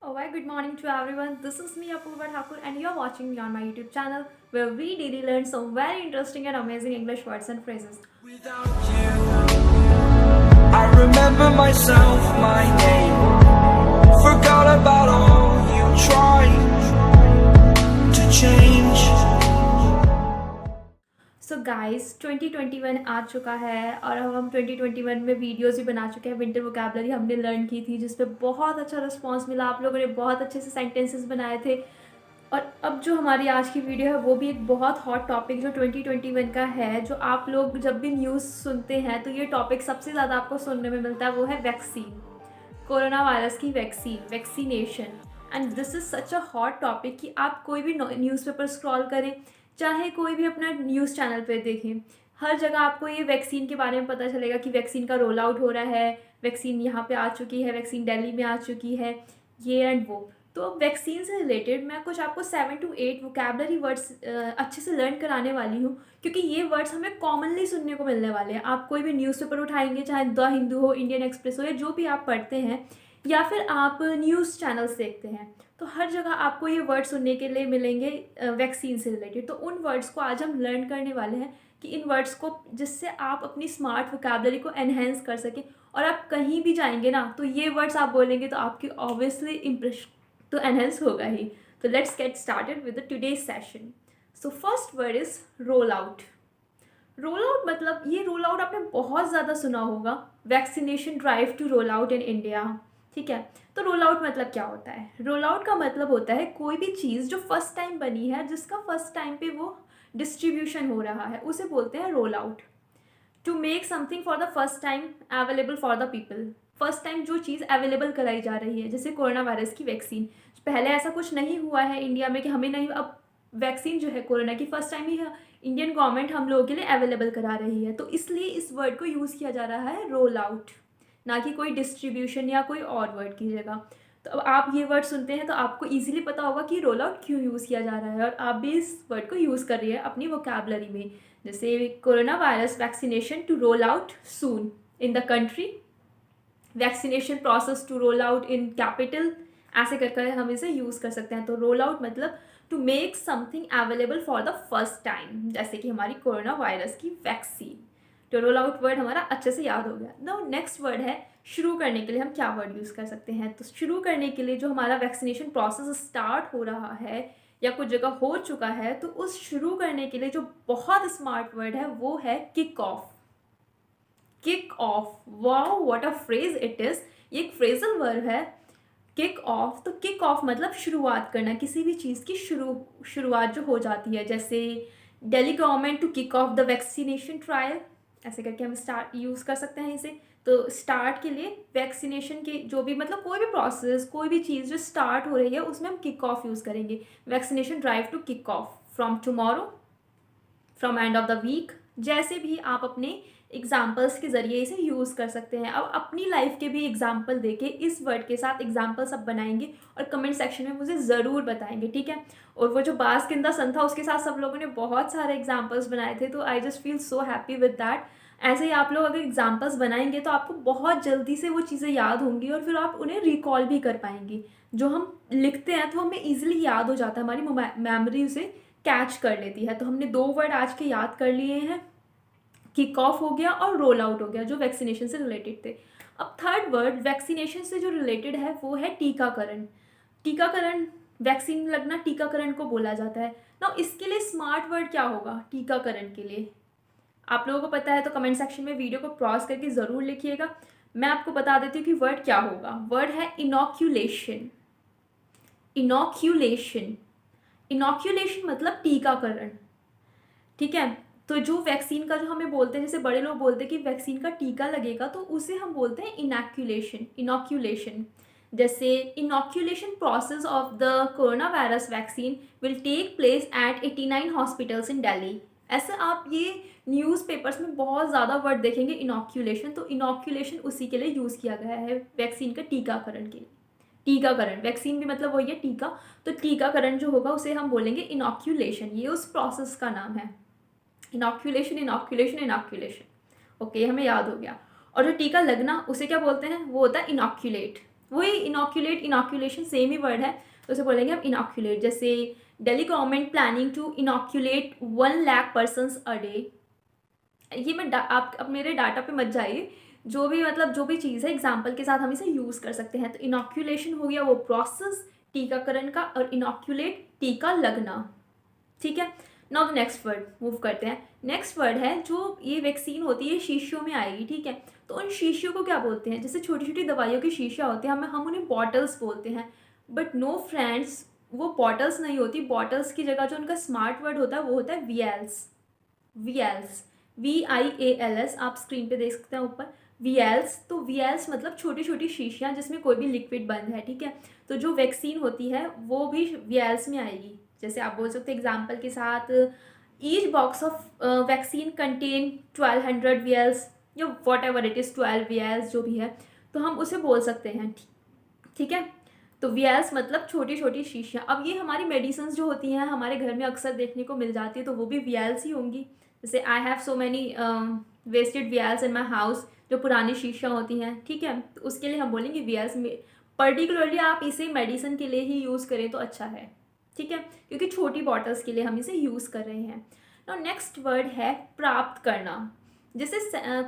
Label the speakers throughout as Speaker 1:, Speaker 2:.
Speaker 1: A very good morning to everyone. This is me Apurva Thakur and you're watching me on my YouTube channel where we daily learn some very interesting and amazing English words and phrases.
Speaker 2: Without you, I remember myself, my name. Forgot about all you tried to change.
Speaker 1: So guys, 2021 आ चुका है और अब हम 2021 में videos भी बना चुके हैं. विंटर वोकैबुलरी हमने लर्न की थी जिस पे बहुत अच्छा रिस्पांस मिला. आप लोगों ने बहुत अच्छे से सेंटेंसेस बनाए थे. और अब जो हमारी आज की वीडियो है वो भी एक बहुत हॉट टॉपिक जो 2021 का है, जो आप लोग जब भी न्यूज़ सुनते हैं तो ये टॉपिक सबसे ज़्यादा आपको सुनने में मिलता है, वो है वैक्सीन. कोरोना वायरस की vaccine, vaccination. And this is such a hot topic कि आप कोई भी न्यूज़पेपर स्क्रॉल करें, चाहे कोई भी अपना न्यूज़ चैनल पे देखें, हर जगह आपको ये वैक्सीन के बारे में पता चलेगा कि वैक्सीन का रोल आउट हो रहा है, वैक्सीन यहाँ पे आ चुकी है, वैक्सीन दिल्ली में आ चुकी है, ये एंड वो. तो वैक्सीन से रिलेटेड मैं कुछ आपको 7 to 8 वोकैबुलरी वर्ड्स अच्छे से लर्न कराने वाली हूँ, क्योंकि ये वर्ड्स हमें कॉमनली सुनने को मिलने वाले हैं. आप कोई भी न्यूज़पेपर उठाएंगे, चाहे द हिंदू हो, इंडियन एक्सप्रेस हो, या जो भी आप पढ़ते हैं या फिर आप न्यूज़ चैनल्स देखते हैं, तो हर जगह आपको ये वर्ड सुनने के लिए मिलेंगे वैक्सीन से रिलेटेड. तो उन वर्ड्स को आज हम लर्न करने वाले हैं कि इन वर्ड्स को जिससे आप अपनी स्मार्ट वोकैबुलरी को एनहेंस कर सकें. और आप कहीं भी जाएंगे ना तो ये वर्ड्स आप बोलेंगे तो आपकी ऑब्वियसली इम्प्रेशन तो एनहेंस होगा ही. तो let's get started with the today's session. So first word is roll out. Roll out मतलब, ये रोल आउट आपने बहुत ज़्यादा सुना होगा, vaccination drive to roll out in India. ठीक है, तो रोल आउट मतलब क्या होता है? रोल आउट का मतलब होता है कोई भी चीज़ जो फर्स्ट टाइम बनी है, जिसका फर्स्ट टाइम पे वो डिस्ट्रीब्यूशन हो रहा है, उसे बोलते हैं roll out. To make something for the first time available for the people. First time जो चीज़ अवेलेबल कराई जा रही है, जैसे कोरोना वायरस की वैक्सीन. पहले ऐसा कुछ नहीं हुआ है इंडिया में कि हमें नहीं, अब वैक्सीन जो है कोरोना की फर्स्ट टाइम ही इंडियन गवर्नमेंट हम लोगों के लिए अवेलेबल करा रही है. तो इसलिए इस वर्ड को यूज़ किया जा रहा है रोल आउट, ना कि कोई डिस्ट्रीब्यूशन या कोई और वर्ड की जगह. तो अब आप ये वर्ड सुनते हैं तो आपको इजीली पता होगा कि रोल आउट क्यों यूज़ किया जा रहा है, और आप भी इस वर्ड को यूज़ कर रही है अपनी वोकैबुलरी में. जैसे corona virus vaccination to roll out soon in the country, vaccination process to roll out in capital, ऐसे करके हम इसे यूज़ कर सकते हैं. तो रोल आउट मतलब to make something available for the first time, जैसे कि हमारी कोरोना वायरस की वैक्सीन. तो रोल आउट वर्ड हमारा अच्छे से याद हो गया. नाउ नेक्स्ट वर्ड है शुरू करने के लिए हम क्या वर्ड यूज़ कर सकते हैं. तो शुरू करने के लिए जो हमारा वैक्सीनेशन प्रोसेस स्टार्ट हो रहा है या कुछ जगह हो चुका है, तो उस शुरू करने के लिए जो बहुत स्मार्ट वर्ड है वो है kick off. Kick off, wow what a phrase it is. ये एक फ्रेजल वर्ड है, किक ऑफ. तो किक ऑफ मतलब शुरुआत करना, किसी भी चीज़ की शुरुआत जो हो जाती है. जैसे Delhi government to kick off the vaccination trial, ऐसे करके हम स्टार्ट यूज़ कर सकते हैं इसे. तो स्टार्ट के लिए वैक्सीनेशन के जो भी मतलब कोई भी प्रोसेस, कोई भी चीज़ जो स्टार्ट हो रही है उसमें हम किक ऑफ यूज़ करेंगे. Vaccination drive to kick off from tomorrow, from end of the week. जैसे भी आप अपने एग्जाम्पल्स के ज़रिए इसे यूज़ कर सकते हैं. अब अपनी लाइफ के भी एग्जाम्पल देके इस वर्ड के साथ एग्जाम्पल सब बनाएंगे और कमेंट सेक्शन में मुझे ज़रूर बताएंगे, ठीक है. और वो जो बास किंदा सन था उसके साथ सब लोगों ने बहुत सारे एग्जाम्पल्स बनाए थे, तो I just feel so happy with that. ऐसे ही आप लोग अगर एग्जाम्पल्स बनाएंगे तो आपको बहुत जल्दी से वो चीज़ें याद होंगी और फिर आप उन्हें रिकॉल भी कर पाएंगी. जो हम लिखते हैं तो हमें ईजिली याद हो जाता है, हमारी मेमोरी उसे कैच कर लेती है. तो हमने 2 वर्ड आज के याद कर लिए हैं, किक ऑफ हो गया और रोल आउट हो गया, जो वैक्सीनेशन से रिलेटेड थे. अब थर्ड वर्ड वैक्सीनेशन से जो रिलेटेड है वो है टीकाकरण. टीकाकरण, वैक्सीन लगना टीकाकरण को बोला जाता है ना. इसके लिए स्मार्ट वर्ड क्या होगा टीकाकरण के लिए? आप लोगों को पता है तो कमेंट सेक्शन में वीडियो को पॉज करके ज़रूर लिखिएगा. मैं आपको बता देती हूँ कि वर्ड क्या होगा. वर्ड है इनॉक्यूलेशन. इनॉक्यूलेशन, इनॉक्यूलेशन मतलब टीकाकरण, ठीक है. तो जो वैक्सीन का जो हमें बोलते हैं, जैसे बड़े लोग बोलते हैं कि वैक्सीन का टीका लगेगा, तो उसे हम बोलते हैं इनॉक्यूलेशन. इनॉक्यूलेशन, जैसे inoculation process of the corona virus vaccine will take place at 89 hospitals in Delhi. ऐसे आप ये न्यूज़पेपर्स में बहुत ज़्यादा वर्ड देखेंगे इनॉक्यूलेशन. तो इनॉक्यूलेशन उसी के लिए यूज़ किया गया है, वैक्सीन का टीकाकरण के लिए. टीकाकरण, वैक्सीन भी मतलब वही है टीका, तो टीकाकरण जो होगा उसे हम बोलेंगे इनॉक्यूलेशन. ये उस प्रोसेस का नाम है, इनॉक्यूलेशन इनॉक्यूलेशन इनॉक्यूलेशन. ओके, हमें याद हो गया. और जो टीका लगना उसे क्या बोलते हैं, वो होता है इनॉक्यूलेट. वही इनॉक्यूलेट, इनॉक्यूलेशन सेम ही वर्ड है, तो उसे बोलेंगे हम इनॉक्यूलेट। जैसे Delhi government planning to inoculate 1 lakh persons a day. ये मैं आप अब मेरे डाटा पे मत जाइए, जो भी मतलब जो भी चीज़ है एग्जाम्पल के साथ हम इसे यूज़ कर सकते हैं। तो इनॉक्यूलेशन हो गया वो प्रोसेस टीकाकरण का, और इनॉक्यूलेट टीका लगना, ठीक है। Now the next word move करते हैं। नेक्स्ट वर्ड है जो ये वैक्सीन होती है शीशियों में आएगी, ठीक है। तो उन शीशियों को क्या बोलते हैं? जैसे छोटी छोटी दवाइयों की शीशियाँ होती हैं, हम उन्हें बॉटल्स बोलते हैं। बट नो फ्रेंड्स, वो बॉटल्स नहीं होती। बॉटल्स की जगह जो उनका स्मार्ट वर्ड होता है वो होता है वियल्स। वियल्स, VIALS, आप स्क्रीन पे देख सकते हैं ऊपर वियल्स। तो वियल्स मतलब छोटी छोटी शीशियाँ जिसमें कोई भी लिक्विड बंद है, ठीक है। तो जो वैक्सीन होती है वो भी वियल्स में आएगी। जैसे आप बोल सकते हैं एग्जाम्पल के साथ, each box of vaccine contain 1200 वियल्स, या वॉट एवर इट इज़, 12 वियल्स जो भी है, तो हम उसे बोल सकते हैं, ठीक है। तो वियल्स मतलब छोटी छोटी शीशियाँ। अब ये हमारी मेडिसिन जो होती हैं हमारे घर में अक्सर देखने को मिल जाती है, तो वो भी वियल्स ही होंगी। जैसे I have so many wasted vials in my house, जो पुरानी शीशियाँ होती हैं, ठीक है। तो उसके लिए हम बोलेंगे वियल्स में। पर्टिकुलरली आप इसे मेडिसिन के लिए ही यूज़ करें तो अच्छा है, ठीक है, क्योंकि छोटी बॉटल्स के लिए हम इसे यूज़ कर रहे हैं। नाउ नेक्स्ट वर्ड है प्राप्त करना। जैसे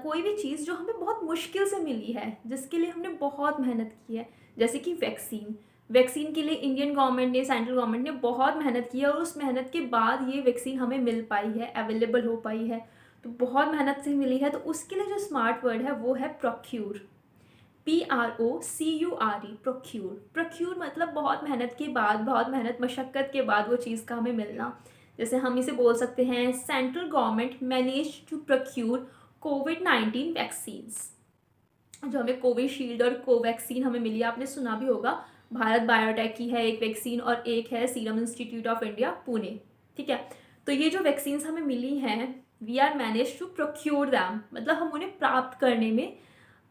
Speaker 1: कोई भी चीज़ जो हमें बहुत मुश्किल से मिली है, जिसके लिए हमने बहुत मेहनत की है, जैसे कि वैक्सीन। वैक्सीन के लिए इंडियन गवर्नमेंट ने, सेंट्रल गवर्नमेंट ने बहुत मेहनत की है, और उस मेहनत के बाद ये वैक्सीन हमें मिल पाई है, अवेलेबल हो पाई है, तो बहुत मेहनत से मिली है। तो उसके लिए जो स्मार्ट वर्ड है वो है प्रोक्यूर। PROCURE, procure. प्रोक्यूर मतलब बहुत मेहनत के बाद, बहुत मेहनत मशक्क़त के बाद वो चीज़ का हमें मिलना। जैसे हम इसे बोल सकते हैं central government manage to procure COVID-19 vaccines. जो हमें कोविशील्ड और कोवैक्सीन हमें मिली है, आपने सुना भी होगा, भारत बायोटेक की है एक वैक्सीन, और एक है serum institute of India Pune, ठीक है। तो ये जो वैक्सीन्स हमें मिली हैं, we are manage to procure them, मतलब हम उन्हें प्राप्त करने में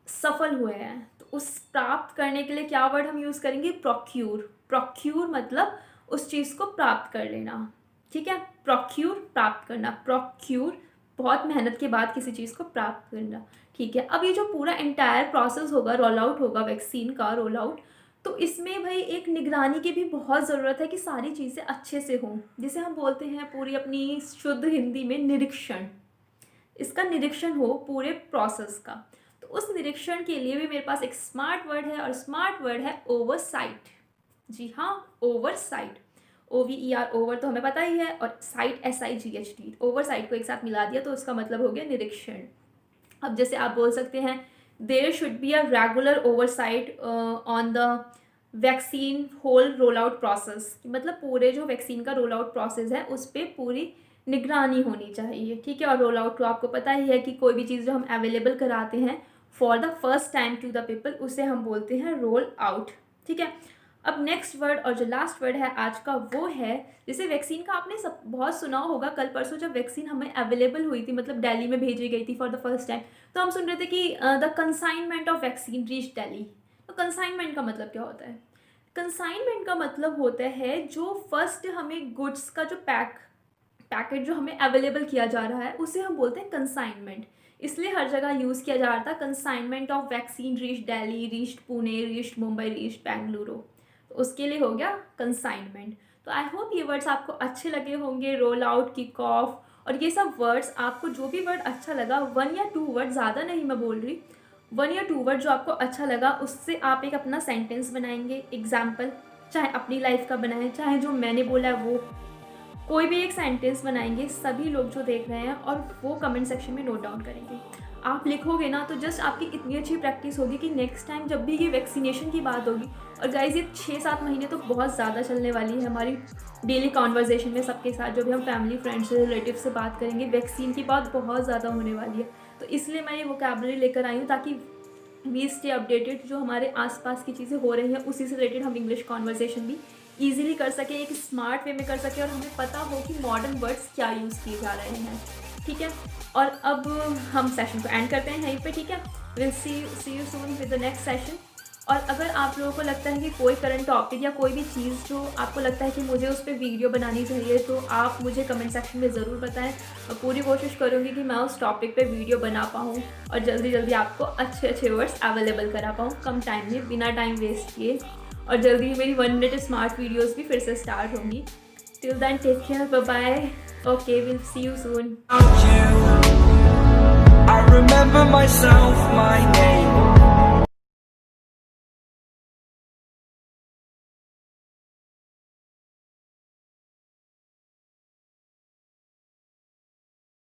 Speaker 1: सफल हुए हैं। तो उस प्राप्त करने के लिए क्या वर्ड हम यूज़ करेंगे? प्रोक्यूर। प्रोक्यूर मतलब उस चीज़ को प्राप्त कर लेना, ठीक है। प्रोक्यूर प्राप्त करना, प्रोक्यूर बहुत मेहनत के बाद किसी चीज़ को प्राप्त करना, ठीक है। अब ये जो पूरा एंटायर प्रोसेस होगा, रोल आउट होगा वैक्सीन का रोल आउट, तो इसमें भाई एक निगरानी की भी बहुत ज़रूरत है कि सारी चीज़ें अच्छे से हों। जिसे हम बोलते हैं पूरी अपनी शुद्ध हिंदी में निरीक्षण। इसका निरीक्षण हो पूरे प्रोसेस का। तो उस निरीक्षण के लिए भी मेरे पास एक स्मार्ट वर्ड है, और स्मार्ट वर्ड है ओवरसाइट। जी हाँ, ओवरसाइट। OVER, ओवर तो हमें पता ही है, और साइट SIGHT। ओवरसाइट को एक साथ मिला दिया तो उसका मतलब हो गया निरीक्षण। अब जैसे आप बोल सकते हैं there should be a regular oversight on the vaccine whole roll out process, मतलब पूरे जो वैक्सीन का रोल आउट प्रोसेस है उस पर पूरी निगरानी होनी चाहिए, ठीक है। और रोल आउट तो आपको पता ही है कि कोई भी चीज़ जो हम अवेलेबल कराते हैं for the first time to the people, उसे हम बोलते हैं रोल आउट, ठीक है। अब नेक्स्ट वर्ड और जो लास्ट वर्ड है आज का वो है, जैसे वैक्सीन का आपने सब बहुत सुना होगा। कल परसों जब वैक्सीन हमें अवेलेबल हुई थी, मतलब दिल्ली में भेजी गई थी फॉर द फर्स्ट टाइम, तो हम सुन रहे थे कि the consignment of vaccine reach Delhi. तो कंसाइनमेंट का मतलब क्या होता है? कंसाइनमेंट का मतलब होता है जो फर्स्ट हमें गुड्स का जो पैकेट जो हमें अवेलेबल किया जा रहा है उसे हम बोलते हैं कंसाइनमेंट। इसलिए हर जगह यूज़ किया जा रहा था consignment of vaccine reach Delhi, reach Pune, reach Mumbai, reach Bengaluru, तो उसके लिए हो गया कंसाइनमेंट। तो आई होप ये वर्ड्स आपको अच्छे लगे होंगे, रोल आउट, किक ऑफ, और ये सब वर्ड्स आपको जो भी वर्ड अच्छा लगा, 1 या 2 वर्ड, ज़्यादा नहीं मैं बोल रही, 1 या 2 वर्ड जो आपको अच्छा लगा उससे आप एक अपना सेंटेंस बनाएंगे, एग्जाम्पल, चाहे अपनी लाइफ का बनाएं, चाहे जो मैंने बोला है वो, कोई भी एक सेंटेंस बनाएंगे सभी लोग जो देख रहे हैं, और वो कमेंट सेक्शन में नोट डाउन करेंगे। आप लिखोगे ना तो जस्ट आपकी इतनी अच्छी प्रैक्टिस होगी कि नेक्स्ट टाइम जब भी ये वैक्सीनेशन की बात होगी, और गाइज ये 6-7 महीने तो बहुत ज़्यादा चलने वाली है हमारी डेली कॉन्वर्जेशन में सबके साथ, जो भी हम फैमिली, फ्रेंड्स से, रिलेटिव से बात करेंगे, वैक्सीन की बात बहुत ज़्यादा होने वाली है। तो इसलिए मैं ये वोकैबुलरी लेकर आई हूँ ताकि वी स्टे अपडेटेड, जो हमारे आसपास की चीज़ें हो रही हैं उसी से रिलेटेड हम इंग्लिश कॉन्वर्जेशन भी ईजिली कर सकें, एक स्मार्ट वे में कर सकें, और हमें पता हो कि मॉडर्न वर्ड्स क्या यूज़ किए जा रहे हैं, ठीक है। और अब हम सेशन को एंड करते हैं यहीं पे, ठीक है। Will see you soon with the next session. और अगर आप लोगों को लगता है कि कोई करंट टॉपिक या कोई भी चीज़ जो आपको लगता है कि मुझे उस पर वीडियो बनानी चाहिए, तो आप मुझे कमेंट सेक्शन में ज़रूर बताएं। मैं पूरी कोशिश करूँगी कि मैं उस टॉपिक पे वीडियो बना पाऊँ और जल्दी जल्दी आपको अच्छे अच्छे वर्ड्स अवेलेबल करा पाऊँ कम टाइम में, बिना टाइम वेस्ट किए। और जल्दी मेरी 1 मिनट स्मार्ट वीडियोज़ भी फिर से स्टार्ट होंगी। Till then take care, bye bye, okay, will see you soon.
Speaker 2: I remember myself, my